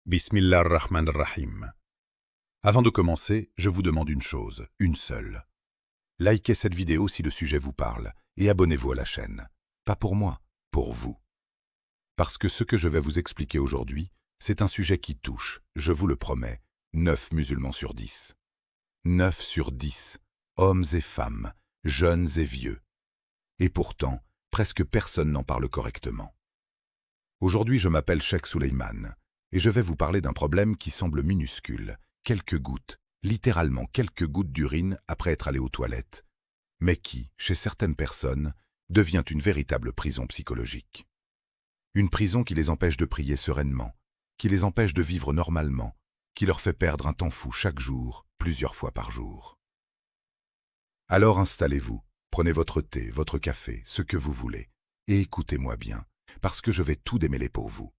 Bismillah ar-Rahman ar-Rahim. Avant de commencer, je vous demande une chose, une seule. Likez cette vidéo si le sujet vous parle et abonnez-vous à la chaîne. Pas pour moi, pour vous. Parce que ce que je vais vous expliquer aujourd'hui, c'est un sujet qui touche, je vous le promets, 9 musulmans sur 10. 9 sur 10, hommes et femmes, jeunes et vieux. Et pourtant, presque personne n'en parle correctement. Aujourd'hui, je m'appelle Cheikh Souleymane. Et je vais vous parler d'un problème qui semble minuscule, quelques gouttes, littéralement quelques gouttes d'urine après être allé aux toilettes, mais qui, chez certaines personnes, devient une véritable prison psychologique. Une prison qui les empêche de prier sereinement, qui les empêche de vivre normalement, qui leur fait perdre un temps fou chaque jour, plusieurs fois par jour. Alors installez-vous, prenez votre thé, votre café, ce que vous voulez, et écoutez-moi bien, parce que je vais tout démêler pour vous.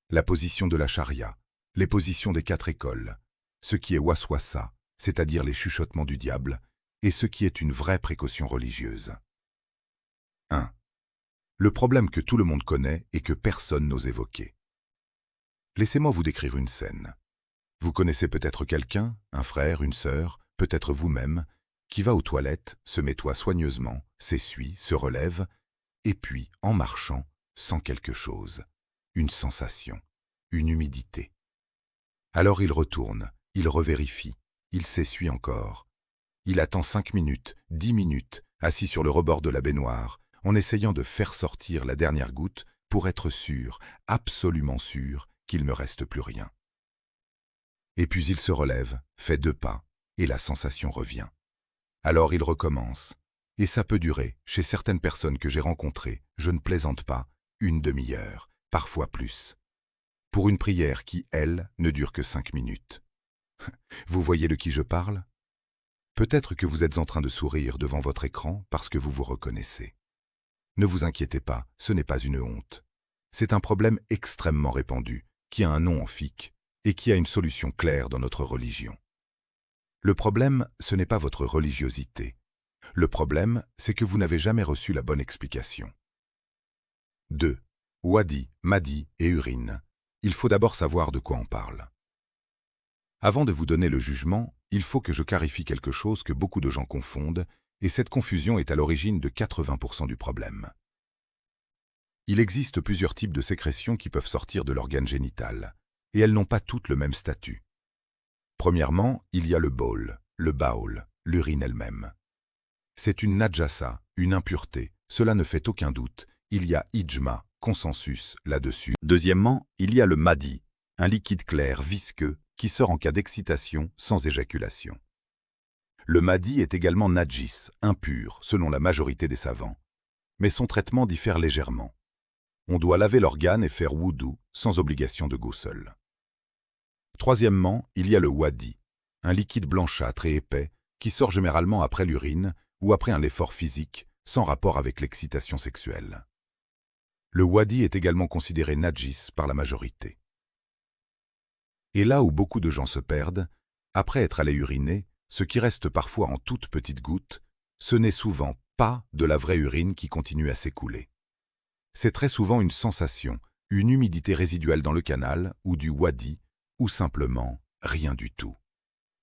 La position de la charia, les positions des 4 écoles, ce qui est waswasa, c'est-à-dire les chuchotements du diable, et ce qui est une vraie précaution religieuse. 1. Le problème que tout le monde connaît et que personne n'ose évoquer. Laissez-moi vous décrire une scène. Vous connaissez peut-être quelqu'un, un frère, une sœur, peut-être vous-même, qui va aux toilettes, se nettoie soigneusement, s'essuie, se relève, et puis, en marchant, sent quelque chose. Une sensation, une humidité. Alors il retourne, il revérifie, il s'essuie encore. Il attend 5 minutes, 10 minutes, assis sur le rebord de la baignoire, en essayant de faire sortir la dernière goutte pour être sûr, absolument sûr, qu'il ne reste plus rien. Et puis il se relève, fait 2 pas, et la sensation revient. Alors il recommence. Et ça peut durer, chez certaines personnes que j'ai rencontrées, je ne plaisante pas, 1 demi-heure. Parfois plus. Pour une prière qui, elle, ne dure que 5 minutes. Vous voyez de qui je parle? Peut-être que vous êtes en train de sourire devant votre écran parce que vous vous reconnaissez. Ne vous inquiétez pas, ce n'est pas une honte. C'est un problème extrêmement répandu, qui a un nom en fiqh et qui a une solution claire dans notre religion. Le problème, ce n'est pas votre religiosité. Le problème, c'est que vous n'avez jamais reçu la bonne explication. 2. Wadi, Madi et urine. Il faut d'abord savoir de quoi on parle. Avant de vous donner le jugement, il faut que je clarifie quelque chose que beaucoup de gens confondent, et cette confusion est à l'origine de 80% du problème. Il existe plusieurs types de sécrétions qui peuvent sortir de l'organe génital, et elles n'ont pas toutes le même statut. Premièrement, il y a le bawl, l'urine elle-même. C'est une najasa, une impureté, cela ne fait aucun doute, il y a ijma, consensus là-dessus. Deuxièmement, il y a le madi, un liquide clair, visqueux, qui sort en cas d'excitation sans éjaculation. Le madi est également najis, impur, selon la majorité des savants, mais son traitement diffère légèrement. On doit laver l'organe et faire wudu, sans obligation de ghusl. Troisièmement, il y a le wadi, un liquide blanchâtre et épais, qui sort généralement après l'urine ou après un effort physique, sans rapport avec l'excitation sexuelle. Le wadi est également considéré najis par la majorité. Et là où beaucoup de gens se perdent, après être allés uriner, ce qui reste parfois en toutes petites gouttes, ce n'est souvent pas de la vraie urine qui continue à s'écouler. C'est très souvent une sensation, une humidité résiduelle dans le canal, ou du wadi, ou simplement rien du tout.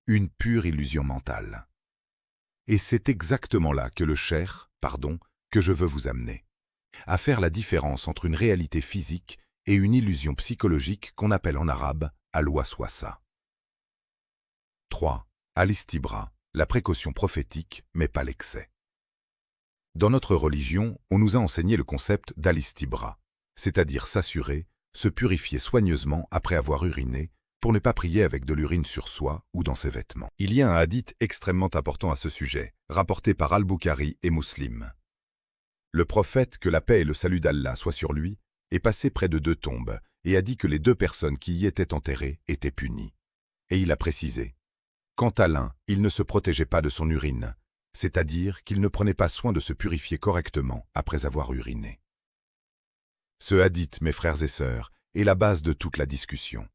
Une pure illusion mentale. Et c'est exactement là que que je veux vous amener. À faire la différence entre une réalité physique et une illusion psychologique qu'on appelle en arabe al-waswasa. 3. Al-istibra, la précaution prophétique, mais pas l'excès. Dans notre religion, on nous a enseigné le concept d'al-istibra, c'est-à-dire s'assurer, se purifier soigneusement après avoir uriné, pour ne pas prier avec de l'urine sur soi ou dans ses vêtements. Il y a un hadith extrêmement important à ce sujet, rapporté par Al-Bukhari et Muslim. Le prophète, que la paix et le salut d'Allah soient sur lui, est passé près de 2 tombes et a dit que les 2 personnes qui y étaient enterrées étaient punies. Et il a précisé, quant à l'un, il ne se protégeait pas de son urine, c'est-à-dire qu'il ne prenait pas soin de se purifier correctement après avoir uriné. Ce hadith, mes frères et sœurs, est la base de toute la discussion.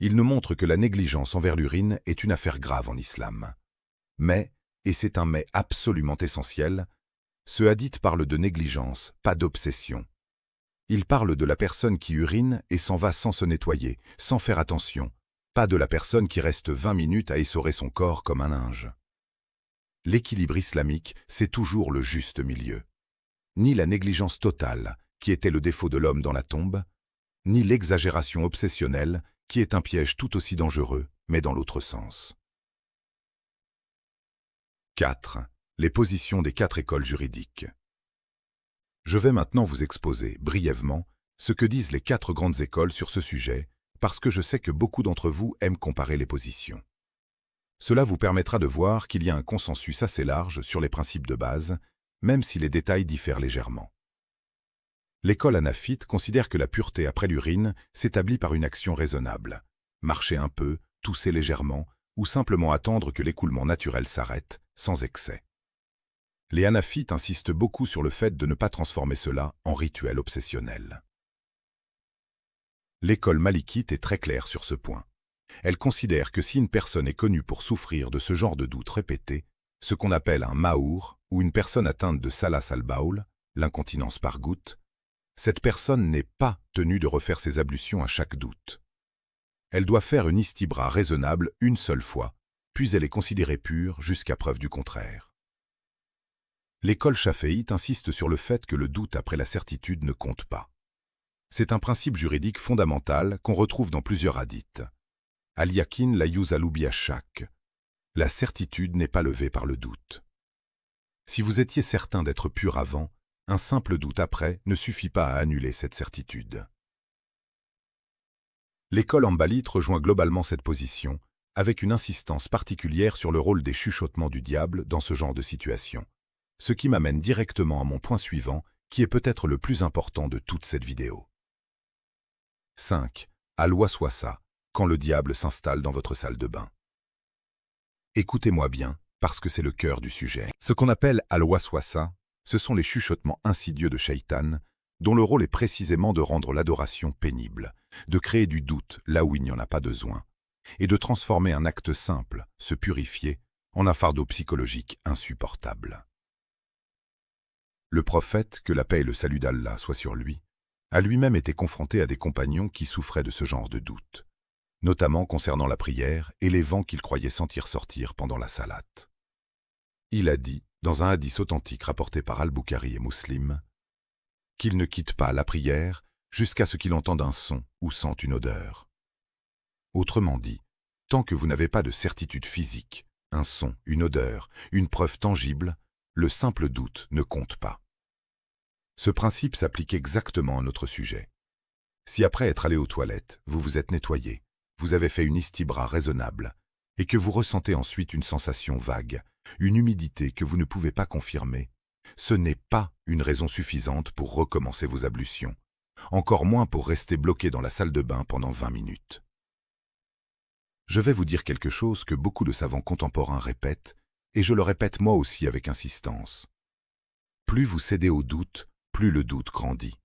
Il nous montre que la négligence envers l'urine est une affaire grave en islam. Mais, et c'est un mais absolument essentiel, ce hadith parle de négligence, pas d'obsession. Il parle de la personne qui urine et s'en va sans se nettoyer, sans faire attention, pas de la personne qui reste 20 minutes à essorer son corps comme un linge. L'équilibre islamique, c'est toujours le juste milieu. Ni la négligence totale, qui était le défaut de l'homme dans la tombe, ni l'exagération obsessionnelle, qui est un piège tout aussi dangereux, mais dans l'autre sens. 4. Les positions des 4 écoles juridiques. Je vais maintenant vous exposer, brièvement, ce que disent les 4 grandes écoles sur ce sujet, parce que je sais que beaucoup d'entre vous aiment comparer les positions. Cela vous permettra de voir qu'il y a un consensus assez large sur les principes de base, même si les détails diffèrent légèrement. L'école hanafite considère que la pureté après l'urine s'établit par une action raisonnable. Marcher un peu, tousser légèrement, ou simplement attendre que l'écoulement naturel s'arrête, sans excès. Les hanafites insistent beaucoup sur le fait de ne pas transformer cela en rituel obsessionnel. L'école malikite est très claire sur ce point. Elle considère que si une personne est connue pour souffrir de ce genre de doute répété, ce qu'on appelle un maour ou une personne atteinte de salas al-baoul, l'incontinence par goutte, cette personne n'est pas tenue de refaire ses ablutions à chaque doute. Elle doit faire une istibra raisonnable une seule fois, puis elle est considérée pure jusqu'à preuve du contraire. L'école chaféite insiste sur le fait que le doute après la certitude ne compte pas. C'est un principe juridique fondamental qu'on retrouve dans plusieurs hadiths. Al-yakin la yuzalu bi-ash-shak. La certitude n'est pas levée par le doute. Si vous étiez certain d'être pur avant, un simple doute après ne suffit pas à annuler cette certitude. L'école hanbalite rejoint globalement cette position, avec une insistance particulière sur le rôle des chuchotements du diable dans ce genre de situation. Ce qui m'amène directement à mon point suivant, qui est peut-être le plus important de toute cette vidéo. 5. Al-waswasa, quand le diable s'installe dans votre salle de bain. Écoutez-moi bien, parce que c'est le cœur du sujet. Ce qu'on appelle al-waswasa, ce sont les chuchotements insidieux de Shaitan, dont le rôle est précisément de rendre l'adoration pénible, de créer du doute là où il n'y en a pas besoin, et de transformer un acte simple, se purifier, en un fardeau psychologique insupportable. Le prophète, que la paix et le salut d'Allah soient sur lui, a lui-même été confronté à des compagnons qui souffraient de ce genre de doute, notamment concernant la prière et les vents qu'il croyait sentir sortir pendant la salate. Il a dit, dans un hadith authentique rapporté par Al-Bukhari et Muslim, qu'il ne quitte pas la prière jusqu'à ce qu'il entende un son ou sente une odeur. Autrement dit, tant que vous n'avez pas de certitude physique, un son, une odeur, une preuve tangible, le simple doute ne compte pas. Ce principe s'applique exactement à notre sujet. Si après être allé aux toilettes, vous vous êtes nettoyé, vous avez fait une istibra raisonnable, et que vous ressentez ensuite une sensation vague, une humidité que vous ne pouvez pas confirmer, ce n'est pas une raison suffisante pour recommencer vos ablutions, encore moins pour rester bloqué dans la salle de bain pendant 20 minutes. Je vais vous dire quelque chose que beaucoup de savants contemporains répètent, et je le répète moi aussi avec insistance. Plus vous cédez au doute, plus le doute grandit.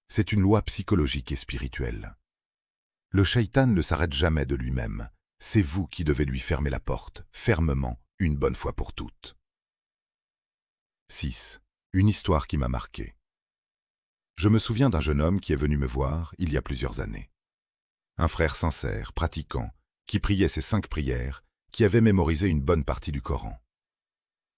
C'est une loi psychologique et spirituelle. Le shaitan ne s'arrête jamais de lui-même. C'est vous qui devez lui fermer la porte, fermement, une bonne fois pour toutes. 6. Une histoire qui m'a marqué. Je me souviens d'un jeune homme qui est venu me voir il y a plusieurs années. Un frère sincère, pratiquant, qui priait ses 5 prières, qui avait mémorisé une bonne partie du Coran.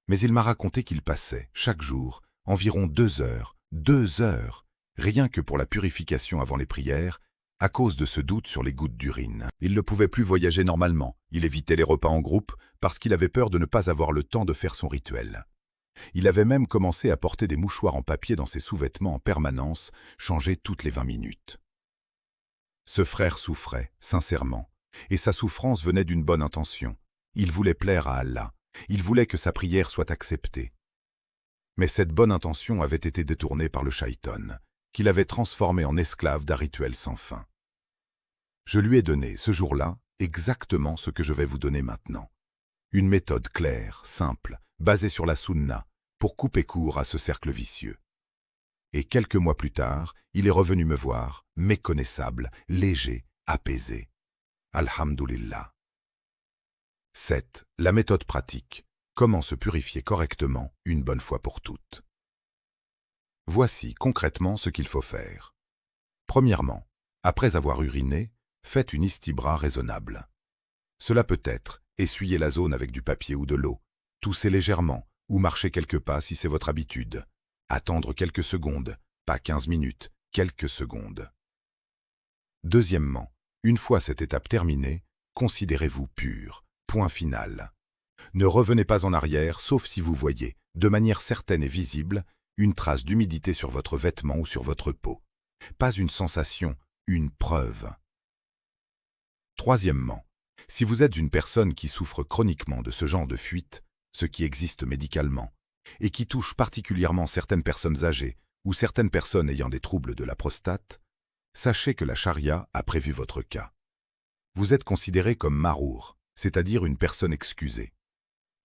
Mais il m'a raconté qu'il passait, chaque jour, environ 2 heures, rien que pour la purification avant les prières, à cause de ce doute sur les gouttes d'urine. Il ne pouvait plus voyager normalement, il évitait les repas en groupe parce qu'il avait peur de ne pas avoir le temps de faire son rituel. Il avait même commencé à porter des mouchoirs en papier dans ses sous-vêtements en permanence, changés toutes les 20 minutes. Ce frère souffrait, sincèrement, et sa souffrance venait d'une bonne intention. Il voulait plaire à Allah, il voulait que sa prière soit acceptée. Mais cette bonne intention avait été détournée par le shaitan, qu'il avait transformé en esclave d'un rituel sans fin. Je lui ai donné, ce jour-là, exactement ce que je vais vous donner maintenant. Une méthode claire, simple, basée sur la sunna, pour couper court à ce cercle vicieux. Et quelques mois plus tard, il est revenu me voir, méconnaissable, léger, apaisé. Alhamdulillah. 7. La méthode pratique. Comment se purifier correctement une bonne fois pour toutes. Voici concrètement ce qu'il faut faire. Premièrement, après avoir uriné, faites une istibra raisonnable. Cela peut être essuyer la zone avec du papier ou de l'eau, tousser légèrement ou marcher quelques pas si c'est votre habitude. Attendre quelques secondes, pas 15 minutes, quelques secondes. Deuxièmement, une fois cette étape terminée, considérez-vous pur. Point final. Ne revenez pas en arrière, sauf si vous voyez, de manière certaine et visible, une trace d'humidité sur votre vêtement ou sur votre peau. Pas une sensation, une preuve. Troisièmement, si vous êtes une personne qui souffre chroniquement de ce genre de fuite, ce qui existe médicalement, et qui touche particulièrement certaines personnes âgées ou certaines personnes ayant des troubles de la prostate, sachez que la charia a prévu votre cas. Vous êtes considéré comme marour, c'est-à-dire une personne excusée.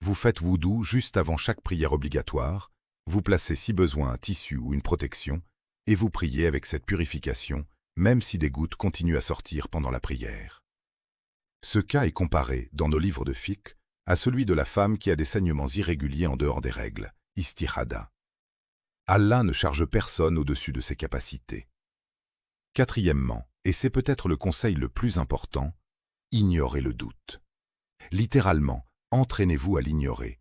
Vous faites wudu juste avant chaque prière obligatoire, vous placez si besoin un tissu ou une protection, et vous priez avec cette purification, même si des gouttes continuent à sortir pendant la prière. Ce cas est comparé, dans nos livres de fiqh, à celui de la femme qui a des saignements irréguliers en dehors des règles, istihada. Allah ne charge personne au-dessus de ses capacités. Quatrièmement, et c'est peut-être le conseil le plus important, ignorez le doute. Littéralement, entraînez-vous à l'ignorer.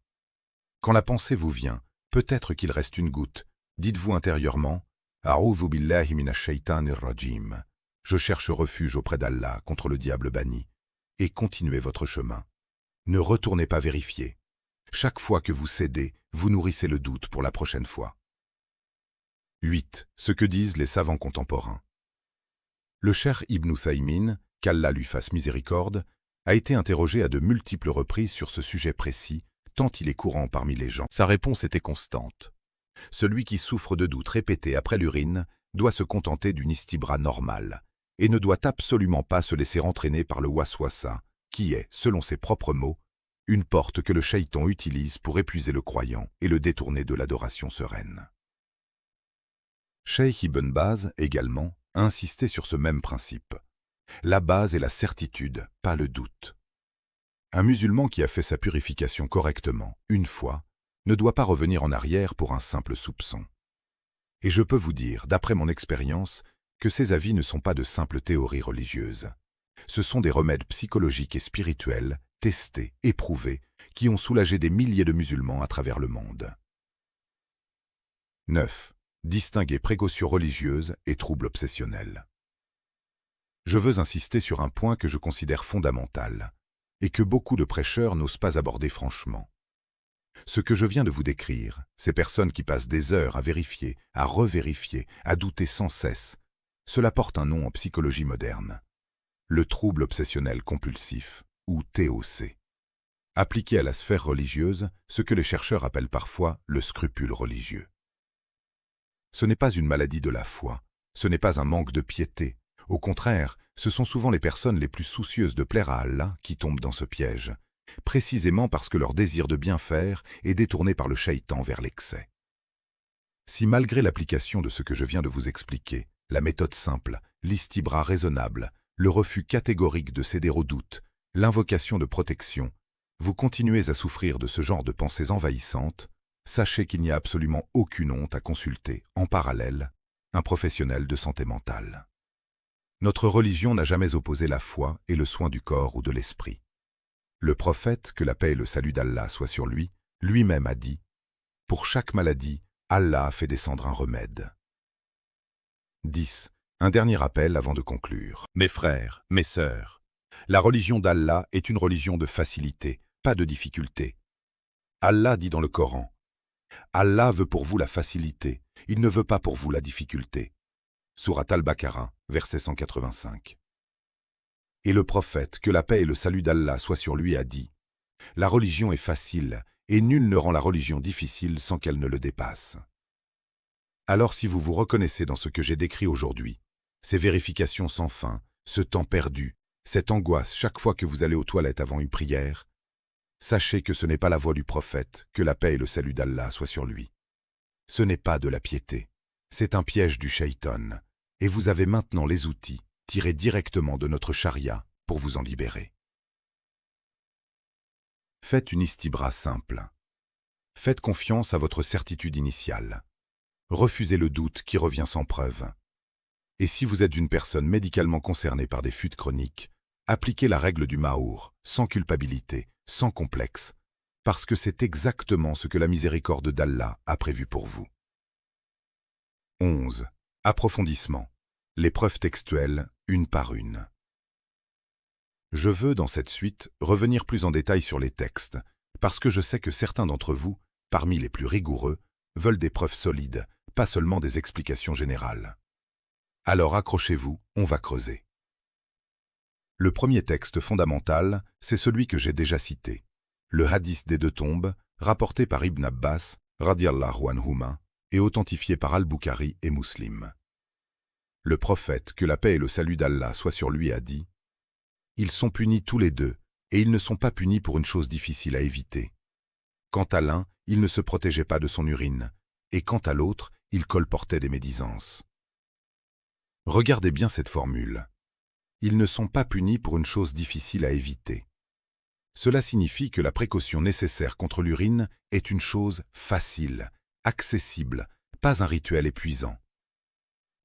Quand la pensée vous vient, peut-être qu'il reste une goutte, dites-vous intérieurement « A'udhu billahi minash shaitanir rajim » je cherche refuge auprès d'Allah contre le diable banni, et continuez votre chemin. Ne retournez pas vérifier. Chaque fois que vous cédez, vous nourrissez le doute pour la prochaine fois. 8. Ce que disent les savants contemporains. Le cheikh Ibn Uthaymin, qu'Allah lui fasse miséricorde, a été interrogé à de multiples reprises sur ce sujet précis, tant il est courant parmi les gens. Sa réponse était constante. Celui qui souffre de doutes répétés après l'urine doit se contenter d'une istibra normale et ne doit absolument pas se laisser entraîner par le waswasa, qui est, selon ses propres mots, une porte que le shaitan utilise pour épuiser le croyant et le détourner de l'adoration sereine. Cheikh Ibn Baz, également, a insisté sur ce même principe. La base est la certitude, pas le doute. Un musulman qui a fait sa purification correctement, une fois, ne doit pas revenir en arrière pour un simple soupçon. Et je peux vous dire, d'après mon expérience, que ces avis ne sont pas de simples théories religieuses. Ce sont des remèdes psychologiques et spirituels, testés, éprouvés, qui ont soulagé des milliers de musulmans à travers le monde. 9. Distinguer précautions religieuses et troubles obsessionnels. Je veux insister sur un point que je considère fondamental, et que beaucoup de prêcheurs n'osent pas aborder franchement. Ce que je viens de vous décrire, ces personnes qui passent des heures à vérifier, à revérifier, à douter sans cesse, cela porte un nom en psychologie moderne. Le trouble obsessionnel compulsif, ou TOC. Appliqué à la sphère religieuse, ce que les chercheurs appellent parfois le scrupule religieux. Ce n'est pas une maladie de la foi, ce n'est pas un manque de piété. Au contraire, ce sont souvent les personnes les plus soucieuses de plaire à Allah qui tombent dans ce piège, précisément parce que leur désir de bien faire est détourné par le shaitan vers l'excès. Si malgré l'application de ce que je viens de vous expliquer, la méthode simple, l'istibra raisonnable, le refus catégorique de céder au doute, l'invocation de protection, vous continuez à souffrir de ce genre de pensées envahissantes, sachez qu'il n'y a absolument aucune honte à consulter, en parallèle, un professionnel de santé mentale. Notre religion n'a jamais opposé la foi et le soin du corps ou de l'esprit. Le prophète, que la paix et le salut d'Allah soient sur lui, lui-même a dit « Pour chaque maladie, Allah a fait descendre un remède. » 10. Un dernier appel avant de conclure. Mes frères, mes sœurs, la religion d'Allah est une religion de facilité, pas de difficulté. Allah dit dans le Coran « Allah veut pour vous la facilité, il ne veut pas pour vous la difficulté. » Sourate Al-Baqarah, verset 185. Et le prophète, que la paix et le salut d'Allah soient sur lui, a dit « La religion est facile, et nul ne rend la religion difficile sans qu'elle ne le dépasse. » Alors si vous vous reconnaissez dans ce que j'ai décrit aujourd'hui, ces vérifications sans fin, ce temps perdu, cette angoisse chaque fois que vous allez aux toilettes avant une prière, sachez que ce n'est pas la voie du prophète, que la paix et le salut d'Allah soient sur lui. Ce n'est pas de la piété, c'est un piège du shaitan, et vous avez maintenant les outils tirés directement de notre charia pour vous en libérer. Faites une istibra simple. Faites confiance à votre certitude initiale. Refusez le doute qui revient sans preuve. Et si vous êtes une personne médicalement concernée par des fuites chroniques, appliquez la règle du Mahour, sans culpabilité, sans complexe, parce que c'est exactement ce que la miséricorde d'Allah a prévu pour vous. 11. Approfondissement. Les preuves textuelles, une par une. Je veux, dans cette suite, revenir plus en détail sur les textes, parce que je sais que certains d'entre vous, parmi les plus rigoureux, veulent des preuves solides, pas seulement des explications générales. Alors accrochez-vous, on va creuser. Le premier texte fondamental, c'est celui que j'ai déjà cité, le hadith des deux tombes, rapporté par Ibn Abbas, radiallahu anhuma, et authentifié par Al-Bukhari et Muslim. Le prophète, que la paix et le salut d'Allah soient sur lui, a dit « Ils sont punis tous les deux, et ils ne sont pas punis pour une chose difficile à éviter. Quant à l'un, il ne se protégeait pas de son urine, et quant à l'autre, il colportait des médisances. » Regardez bien cette formule. Ils ne sont pas punis pour une chose difficile à éviter. Cela signifie que la précaution nécessaire contre l'urine est une chose facile, accessible, pas un rituel épuisant.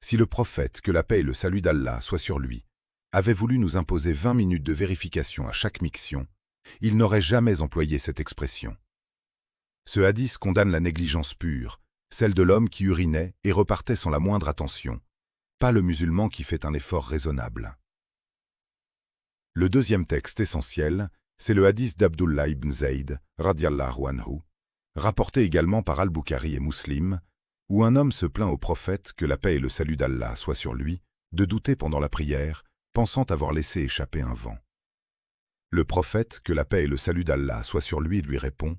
Si le prophète, que la paix et le salut d'Allah soient sur lui, avait voulu nous imposer 20 minutes de vérification à chaque miction, il n'aurait jamais employé cette expression. Ce hadith condamne la négligence pure, celle de l'homme qui urinait et repartait sans la moindre attention, pas le musulman qui fait un effort raisonnable. Le deuxième texte essentiel, c'est le hadith d'Abdullah ibn Zayd, radiallahu anhu, rapporté également par Al-Bukhari et Muslim, où un homme se plaint au prophète, que la paix et le salut d'Allah soient sur lui, de douter pendant la prière, pensant avoir laissé échapper un vent. Le prophète, que la paix et le salut d'Allah soient sur lui, lui répond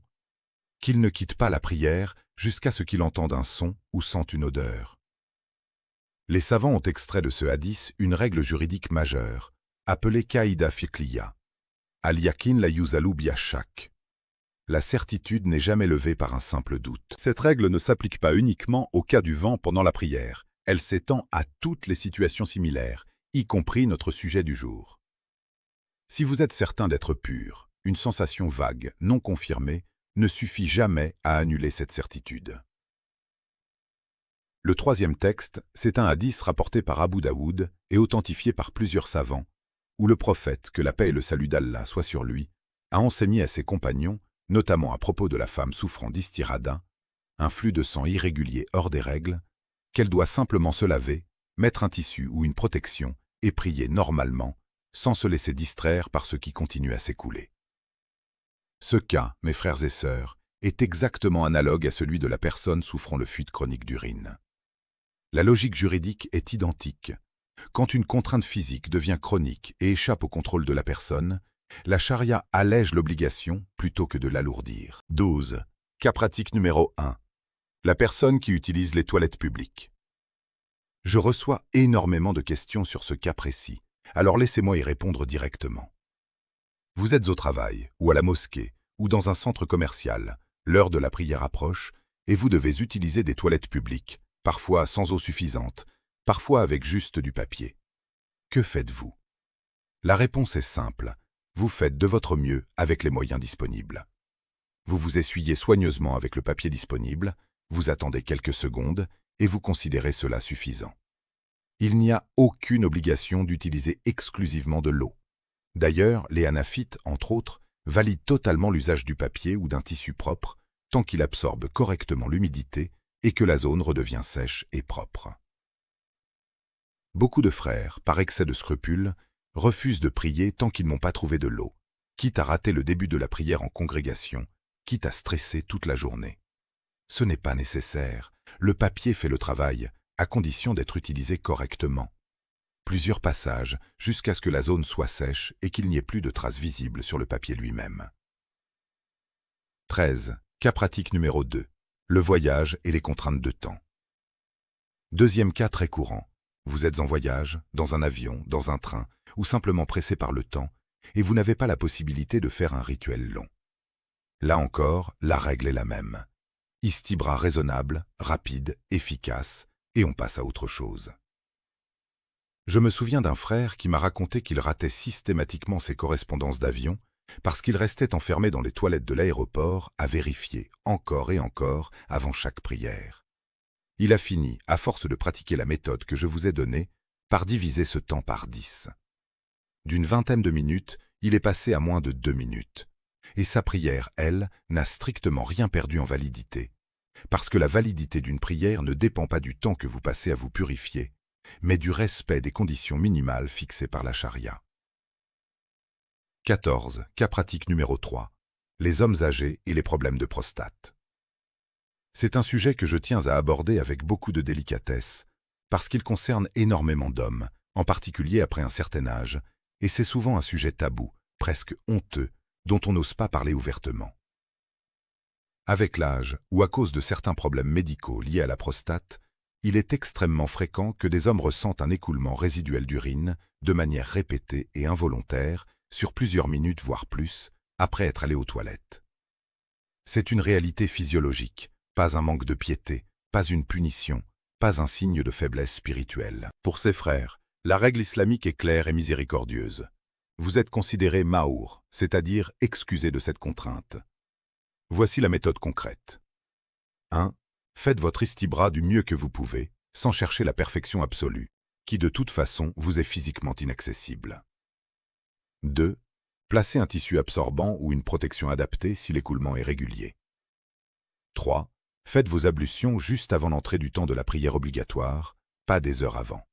qu'il ne quitte pas la prière jusqu'à ce qu'il entende un son ou sente une odeur. Les savants ont extrait de ce hadith une règle juridique majeure, appelée Qaïda fiqhliya, al-yakin la yuzalu biashak. La certitude n'est jamais levée par un simple doute. Cette règle ne s'applique pas uniquement au cas du vent pendant la prière. Elle s'étend à toutes les situations similaires, y compris notre sujet du jour. Si vous êtes certain d'être pur, une sensation vague, non confirmée, ne suffit jamais à annuler cette certitude. Le troisième texte, c'est un hadith rapporté par Abu Daoud et authentifié par plusieurs savants, où le prophète, que la paix et le salut d'Allah soient sur lui, a enseigné à ses compagnons, notamment à propos de la femme souffrant d'istirada, un flux de sang irrégulier hors des règles, qu'elle doit simplement se laver, mettre un tissu ou une protection et prier normalement, sans se laisser distraire par ce qui continue à s'écouler. Ce cas, mes frères et sœurs, est exactement analogue à celui de la personne souffrant de fuite chronique d'urine. La logique juridique est identique. Quand une contrainte physique devient chronique et échappe au contrôle de la personne, la charia allège l'obligation plutôt que de l'alourdir. 12. Cas pratique numéro 1. La personne qui utilise les toilettes publiques. Je reçois énormément de questions sur ce cas précis, alors laissez-moi y répondre directement. Vous êtes au travail, ou à la mosquée, ou dans un centre commercial, l'heure de la prière approche, et vous devez utiliser des toilettes publiques, parfois sans eau suffisante, parfois avec juste du papier. Que faites-vous? La réponse est simple. Vous faites de votre mieux avec les moyens disponibles. Vous vous essuyez soigneusement avec le papier disponible, vous attendez quelques secondes et vous considérez cela suffisant. Il n'y a aucune obligation d'utiliser exclusivement de l'eau. D'ailleurs, les hanafites, entre autres, valident totalement l'usage du papier ou d'un tissu propre tant qu'il absorbe correctement l'humidité et que la zone redevient sèche et propre. Beaucoup de frères, par excès de scrupules, refusent de prier tant qu'ils n'ont pas trouvé de l'eau, quitte à rater le début de la prière en congrégation, quitte à stresser toute la journée. Ce n'est pas nécessaire, le papier fait le travail, à condition d'être utilisé correctement. Plusieurs passages jusqu'à ce que la zone soit sèche et qu'il n'y ait plus de traces visibles sur le papier lui-même. 13. Cas pratique numéro 2. Le voyage et les contraintes de temps. Deuxième cas très courant. Vous êtes en voyage, dans un avion, dans un train, ou simplement pressé par le temps, et vous n'avez pas la possibilité de faire un rituel long. Là encore, la règle est la même. Istibra raisonnable, rapide, efficace, et on passe à autre chose. Je me souviens d'un frère qui m'a raconté qu'il ratait systématiquement ses correspondances d'avion parce qu'il restait enfermé dans les toilettes de l'aéroport à vérifier encore et encore avant chaque prière. Il a fini, à force de pratiquer la méthode que je vous ai donnée, par diviser ce temps par 10. D'une vingtaine de minutes, il est passé à moins de 2 minutes. Et sa prière, elle, n'a strictement rien perdu en validité. Parce que la validité d'une prière ne dépend pas du temps que vous passez à vous purifier, mais du respect des conditions minimales fixées par la charia. 14. Cas pratique numéro 3. Les hommes âgés et les problèmes de prostate. C'est un sujet que je tiens à aborder avec beaucoup de délicatesse, parce qu'il concerne énormément d'hommes, en particulier après un certain âge, et c'est souvent un sujet tabou, presque honteux, dont on n'ose pas parler ouvertement. Avec l'âge, ou à cause de certains problèmes médicaux liés à la prostate, il est extrêmement fréquent que des hommes ressentent un écoulement résiduel d'urine, de manière répétée et involontaire, sur plusieurs minutes voire plus, après être allés aux toilettes. C'est une réalité physiologique, pas un manque de piété, pas une punition, pas un signe de faiblesse spirituelle. Pour ses frères, la règle islamique est claire et miséricordieuse. Vous êtes considéré maour, c'est-à-dire excusé de cette contrainte. Voici la méthode concrète. 1. Faites votre istibra du mieux que vous pouvez, sans chercher la perfection absolue, qui de toute façon vous est physiquement inaccessible. 2. Placez un tissu absorbant ou une protection adaptée si l'écoulement est régulier. 3. Faites vos ablutions juste avant l'entrée du temps de la prière obligatoire, pas des heures avant.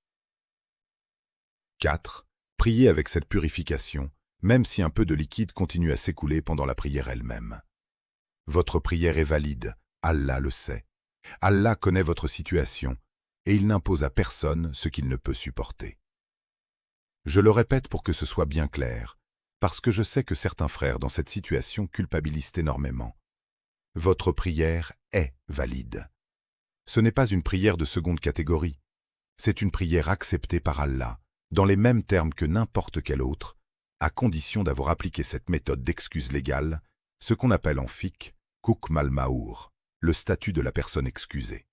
4. Priez avec cette purification, même si un peu de liquide continue à s'écouler pendant la prière elle-même. Votre prière est valide, Allah le sait. Allah connaît votre situation, et il n'impose à personne ce qu'il ne peut supporter. Je le répète pour que ce soit bien clair, parce que je sais que certains frères dans cette situation culpabilisent énormément. Votre prière est valide. Ce n'est pas une prière de seconde catégorie, c'est une prière acceptée par Allah, dans les mêmes termes que n'importe quelle autre, à condition d'avoir appliqué cette méthode d'excuse légale, ce qu'on appelle en fiqh hukm al-maour, le statut de la personne excusée.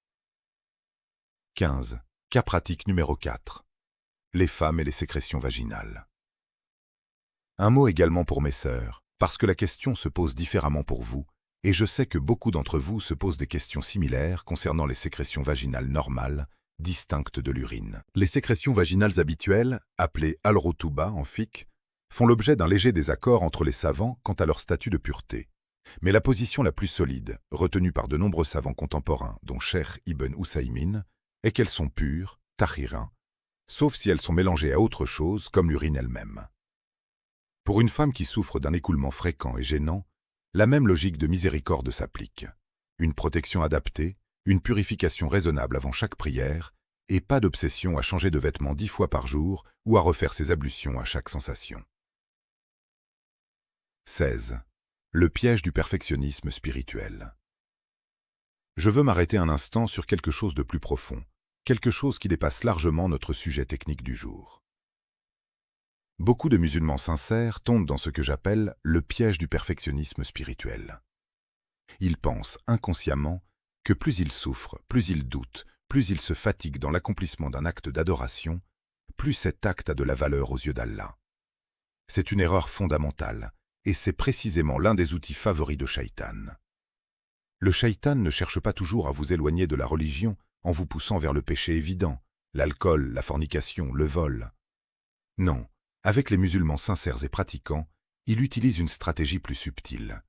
15. Cas pratique numéro 4. Les femmes et les sécrétions vaginales. Un mot également pour mes sœurs, parce que la question se pose différemment pour vous, et je sais que beaucoup d'entre vous se posent des questions similaires concernant les sécrétions vaginales normales, distinctes de l'urine. Les sécrétions vaginales habituelles, appelées al-rotuba en fiqh, font l'objet d'un léger désaccord entre les savants quant à leur statut de pureté. Mais la position la plus solide, retenue par de nombreux savants contemporains, dont Cheikh Ibn Ousaymin, est qu'elles sont pures, tahira, sauf si elles sont mélangées à autre chose, comme l'urine elle-même. Pour une femme qui souffre d'un écoulement fréquent et gênant, la même logique de miséricorde s'applique. Une protection adaptée, une purification raisonnable avant chaque prière, et pas d'obsession à changer de vêtements 10 fois par jour ou à refaire ses ablutions à chaque sensation. 16. Le piège du perfectionnisme spirituel. Je veux m'arrêter un instant sur quelque chose de plus profond, quelque chose qui dépasse largement notre sujet technique du jour. Beaucoup de musulmans sincères tombent dans ce que j'appelle le piège du perfectionnisme spirituel. Ils pensent inconsciemment que plus ils souffrent, plus ils doutent, plus ils se fatiguent dans l'accomplissement d'un acte d'adoration, plus cet acte a de la valeur aux yeux d'Allah. C'est une erreur fondamentale, et c'est précisément l'un des outils favoris de Shaitan. Le Shaitan ne cherche pas toujours à vous éloigner de la religion en vous poussant vers le péché évident, l'alcool, la fornication, le vol. Non, avec les musulmans sincères et pratiquants, il utilise une stratégie plus subtile.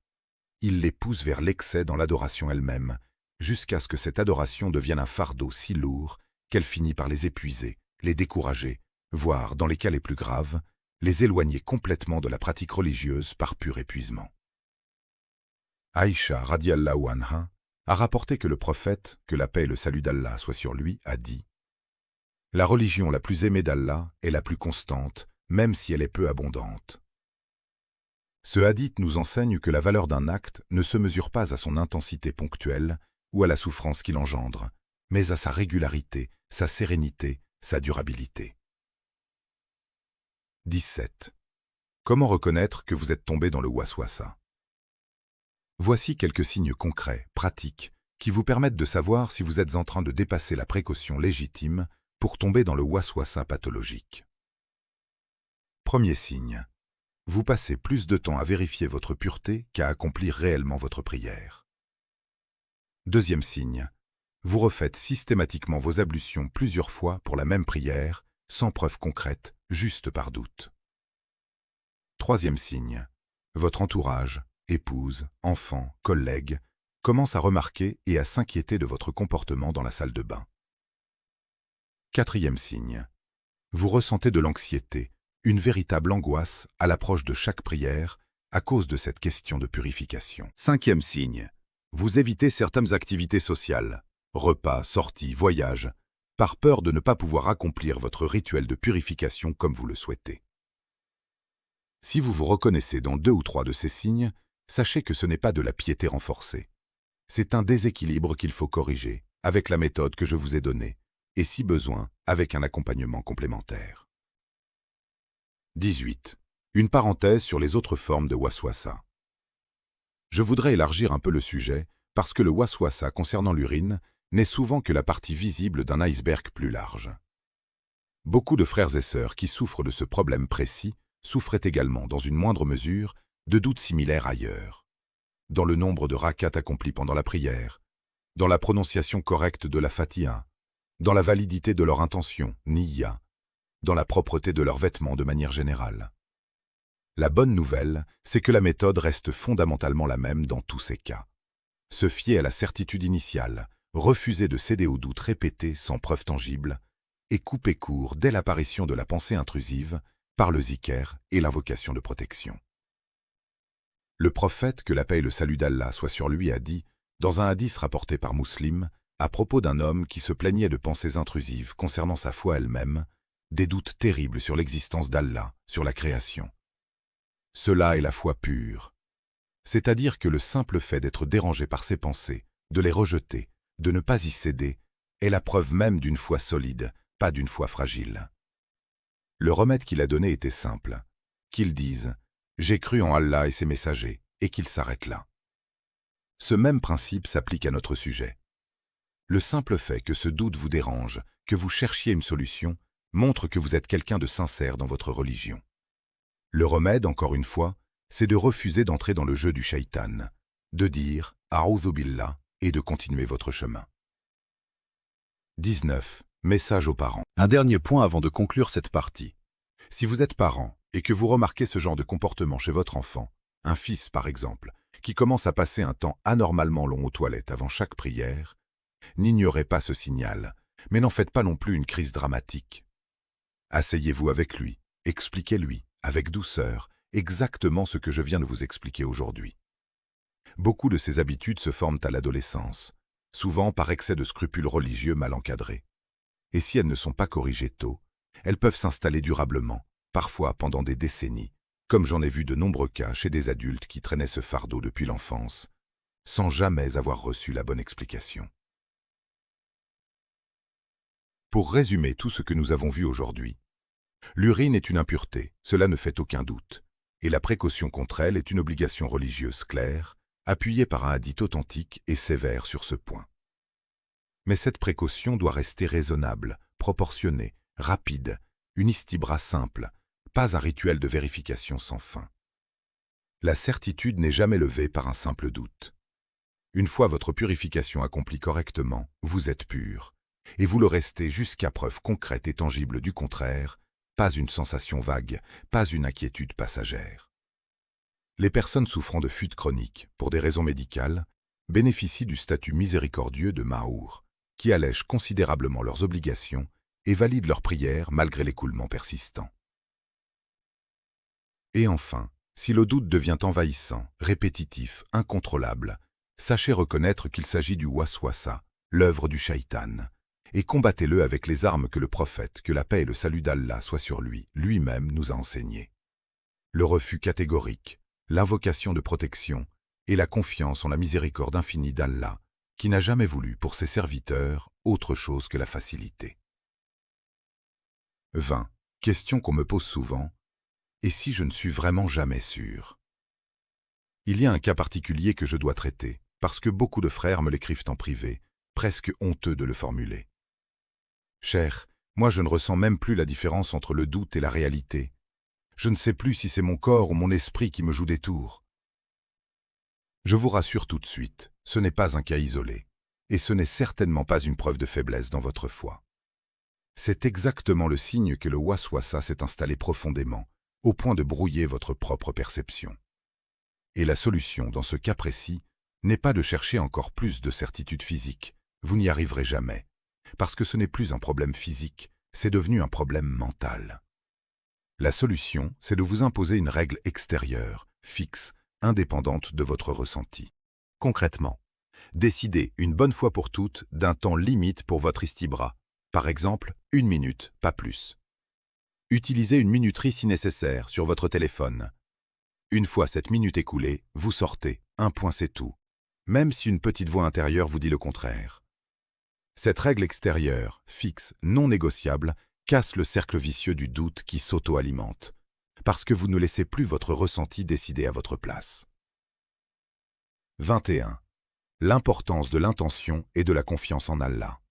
Il les pousse vers l'excès dans l'adoration elle-même, jusqu'à ce que cette adoration devienne un fardeau si lourd qu'elle finit par les épuiser, les décourager, voire, dans les cas les plus graves, les éloigner complètement de la pratique religieuse par pur épuisement. Aïcha radiallahu anha a rapporté que le prophète, que la paix et le salut d'Allah soient sur lui, a dit « La religion la plus aimée d'Allah est la plus constante, même si elle est peu abondante. » Ce hadith nous enseigne que la valeur d'un acte ne se mesure pas à son intensité ponctuelle ou à la souffrance qu'il engendre, mais à sa régularité, sa sérénité, sa durabilité. 17. Comment reconnaître que vous êtes tombé dans le waswasa? Voici quelques signes concrets, pratiques, qui vous permettent de savoir si vous êtes en train de dépasser la précaution légitime pour tomber dans le waswasa pathologique. Premier signe. Vous passez plus de temps à vérifier votre pureté qu'à accomplir réellement votre prière. Deuxième signe. Vous refaites systématiquement vos ablutions plusieurs fois pour la même prière, sans preuve concrète, juste par doute. Troisième signe. Votre entourage, épouse, enfant, collègue, commence à remarquer et à s'inquiéter de votre comportement dans la salle de bain. Quatrième signe. Vous ressentez de l'anxiété, une véritable angoisse à l'approche de chaque prière à cause de cette question de purification. Cinquième signe. Vous évitez certaines activités sociales, repas, sorties, voyages, par peur de ne pas pouvoir accomplir votre rituel de purification comme vous le souhaitez. Si vous vous reconnaissez dans 2 ou 3 de ces signes, sachez que ce n'est pas de la piété renforcée. C'est un déséquilibre qu'il faut corriger avec la méthode que je vous ai donnée et, si besoin, avec un accompagnement complémentaire. 18. Une parenthèse sur les autres formes de waswasa. Je voudrais élargir un peu le sujet parce que le waswasa concernant l'urine n'est souvent que la partie visible d'un iceberg plus large. Beaucoup de frères et sœurs qui souffrent de ce problème précis souffraient également, dans une moindre mesure, de doutes similaires ailleurs. Dans le nombre de rakats accomplis pendant la prière, dans la prononciation correcte de la Fatiha, dans la validité de leur intention, niyya, dans la propreté de leurs vêtements de manière générale. La bonne nouvelle, c'est que la méthode reste fondamentalement la même dans tous ces cas. Se fier à la certitude initiale, refuser de céder aux doutes répétés sans preuve tangible, et couper court dès l'apparition de la pensée intrusive par le zikr et l'invocation de protection. Le prophète, que la paix et le salut d'Allah soient sur lui, a dit, dans un hadith rapporté par Muslim, à propos d'un homme qui se plaignait de pensées intrusives concernant sa foi elle-même, des doutes terribles sur l'existence d'Allah, sur la création. Cela est la foi pure. C'est-à-dire que le simple fait d'être dérangé par ses pensées, de les rejeter, de ne pas y céder, est la preuve même d'une foi solide, pas d'une foi fragile. Le remède qu'il a donné était simple, qu'il dise « J'ai cru en Allah et ses messagers » et qu'il s'arrête là. Ce même principe s'applique à notre sujet. Le simple fait que ce doute vous dérange, que vous cherchiez une solution, montre que vous êtes quelqu'un de sincère dans votre religion. Le remède, encore une fois, c'est de refuser d'entrer dans le jeu du shaitan, de dire « A'udhu billah » et de continuer votre chemin. 19. Message aux parents. Un dernier point avant de conclure cette partie. Si vous êtes parent et que vous remarquez ce genre de comportement chez votre enfant, un fils par exemple, qui commence à passer un temps anormalement long aux toilettes avant chaque prière, n'ignorez pas ce signal, mais n'en faites pas non plus une crise dramatique. Asseyez-vous avec lui, expliquez-lui, avec douceur, exactement ce que je viens de vous expliquer aujourd'hui. Beaucoup de ces habitudes se forment à l'adolescence, souvent par excès de scrupules religieux mal encadrés. Et si elles ne sont pas corrigées tôt, elles peuvent s'installer durablement, parfois pendant des décennies, comme j'en ai vu de nombreux cas chez des adultes qui traînaient ce fardeau depuis l'enfance, sans jamais avoir reçu la bonne explication. Pour résumer tout ce que nous avons vu aujourd'hui, l'urine est une impureté, cela ne fait aucun doute, et la précaution contre elle est une obligation religieuse claire, appuyée par un hadith authentique et sévère sur ce point. Mais cette précaution doit rester raisonnable, proportionnée, rapide, une istibra simple, pas un rituel de vérification sans fin. La certitude n'est jamais levée par un simple doute. Une fois votre purification accomplie correctement, vous êtes pur, et vous le restez jusqu'à preuve concrète et tangible du contraire, pas une sensation vague, pas une inquiétude passagère. Les personnes souffrant de fuite chronique, pour des raisons médicales, bénéficient du statut miséricordieux de Mahour, qui allège considérablement leurs obligations et valide leurs prières malgré l'écoulement persistant. Et enfin, si le doute devient envahissant, répétitif, incontrôlable, sachez reconnaître qu'il s'agit du waswasa, l'œuvre du shaitan, et combattez-le avec les armes que le prophète, que la paix et le salut d'Allah soient sur lui, lui-même nous a enseignées. Le refus catégorique, l'invocation de protection et la confiance en la miséricorde infinie d'Allah, qui n'a jamais voulu pour ses serviteurs autre chose que la facilité. 20. Question qu'on me pose souvent. Et si je ne suis vraiment jamais sûr? Il y a un cas particulier que je dois traiter, parce que beaucoup de frères me l'écrivent en privé, presque honteux de le formuler. Cher, moi je ne ressens même plus la différence entre le doute et la réalité. Je ne sais plus si c'est mon corps ou mon esprit qui me joue des tours. Je vous rassure tout de suite, ce n'est pas un cas isolé, et ce n'est certainement pas une preuve de faiblesse dans votre foi. C'est exactement le signe que le waswasa s'est installé profondément, au point de brouiller votre propre perception. Et la solution, dans ce cas précis, n'est pas de chercher encore plus de certitude physique. Vous n'y arriverez jamais, parce que ce n'est plus un problème physique, c'est devenu un problème mental. La solution, c'est de vous imposer une règle extérieure, fixe, indépendante de votre ressenti. Concrètement, décidez une bonne fois pour toutes d'un temps limite pour votre istibra. Par exemple, 1 minute, pas plus. Utilisez une minuterie si nécessaire sur votre téléphone. Une fois cette minute écoulée, vous sortez, un point c'est tout, même si une petite voix intérieure vous dit le contraire. Cette règle extérieure, fixe, non négociable, casse le cercle vicieux du doute qui s'auto-alimente, parce que vous ne laissez plus votre ressenti décider à votre place. 21. L'importance de l'intention et de la confiance en Allah.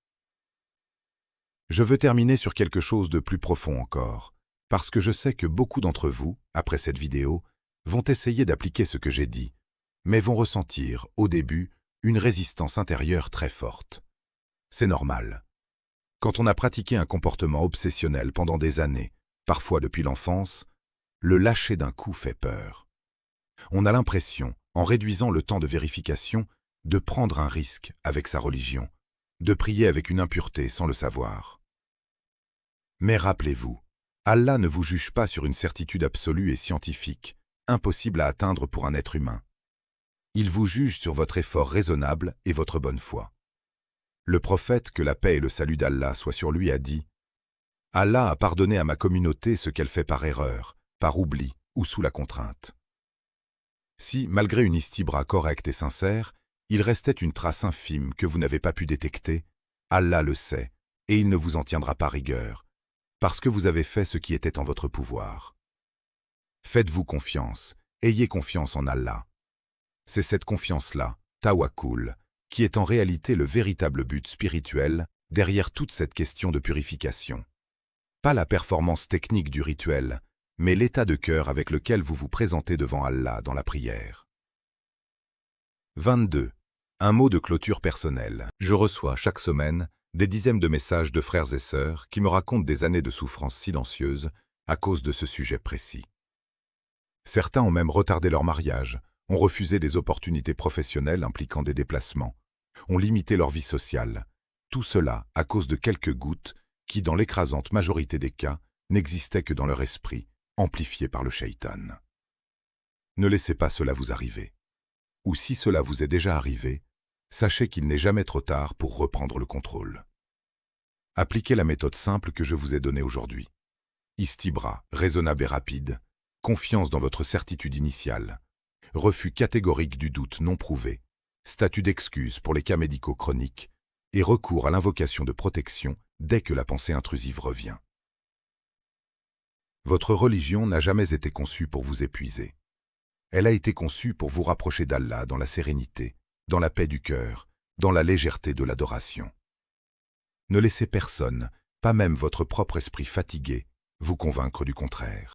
Je veux terminer sur quelque chose de plus profond encore, parce que je sais que beaucoup d'entre vous, après cette vidéo, vont essayer d'appliquer ce que j'ai dit, mais vont ressentir, au début, une résistance intérieure très forte. C'est normal. Quand on a pratiqué un comportement obsessionnel pendant des années, parfois depuis l'enfance, le lâcher d'un coup fait peur. On a l'impression, en réduisant le temps de vérification, de prendre un risque avec sa religion, de prier avec une impureté sans le savoir. Mais rappelez-vous, Allah ne vous juge pas sur une certitude absolue et scientifique, impossible à atteindre pour un être humain. Il vous juge sur votre effort raisonnable et votre bonne foi. Le prophète, que la paix et le salut d'Allah soient sur lui, a dit « Allah a pardonné à ma communauté ce qu'elle fait par erreur, par oubli ou sous la contrainte. » Si, malgré une istibra correcte et sincère, il restait une trace infime que vous n'avez pas pu détecter, Allah le sait, et il ne vous en tiendra pas rigueur, parce que vous avez fait ce qui était en votre pouvoir. Faites-vous confiance, ayez confiance en Allah. C'est cette confiance-là, tawakkul, qui est en réalité le véritable but spirituel derrière toute cette question de purification. Pas la performance technique du rituel, mais l'état de cœur avec lequel vous vous présentez devant Allah dans la prière. 22. Un mot de clôture personnelle. Je reçois chaque semaine des dizaines de messages de frères et sœurs qui me racontent des années de souffrances silencieuses à cause de ce sujet précis. Certains ont même retardé leur mariage, ont refusé des opportunités professionnelles impliquant des déplacements, ont limité leur vie sociale. Tout cela à cause de quelques gouttes qui, dans l'écrasante majorité des cas, n'existaient que dans leur esprit, amplifiés par le shaitan. Ne laissez pas cela vous arriver. Ou si cela vous est déjà arrivé, sachez qu'il n'est jamais trop tard pour reprendre le contrôle. Appliquez la méthode simple que je vous ai donnée aujourd'hui. Istibra, raisonnable et rapide, confiance dans votre certitude initiale, refus catégorique du doute non prouvé, statut d'excuse pour les cas médicaux chroniques et recours à l'invocation de protection dès que la pensée intrusive revient. Votre religion n'a jamais été conçue pour vous épuiser. Elle a été conçue pour vous rapprocher d'Allah dans la sérénité, dans la paix du cœur, dans la légèreté de l'adoration. Ne laissez personne, pas même votre propre esprit fatigué, vous convaincre du contraire.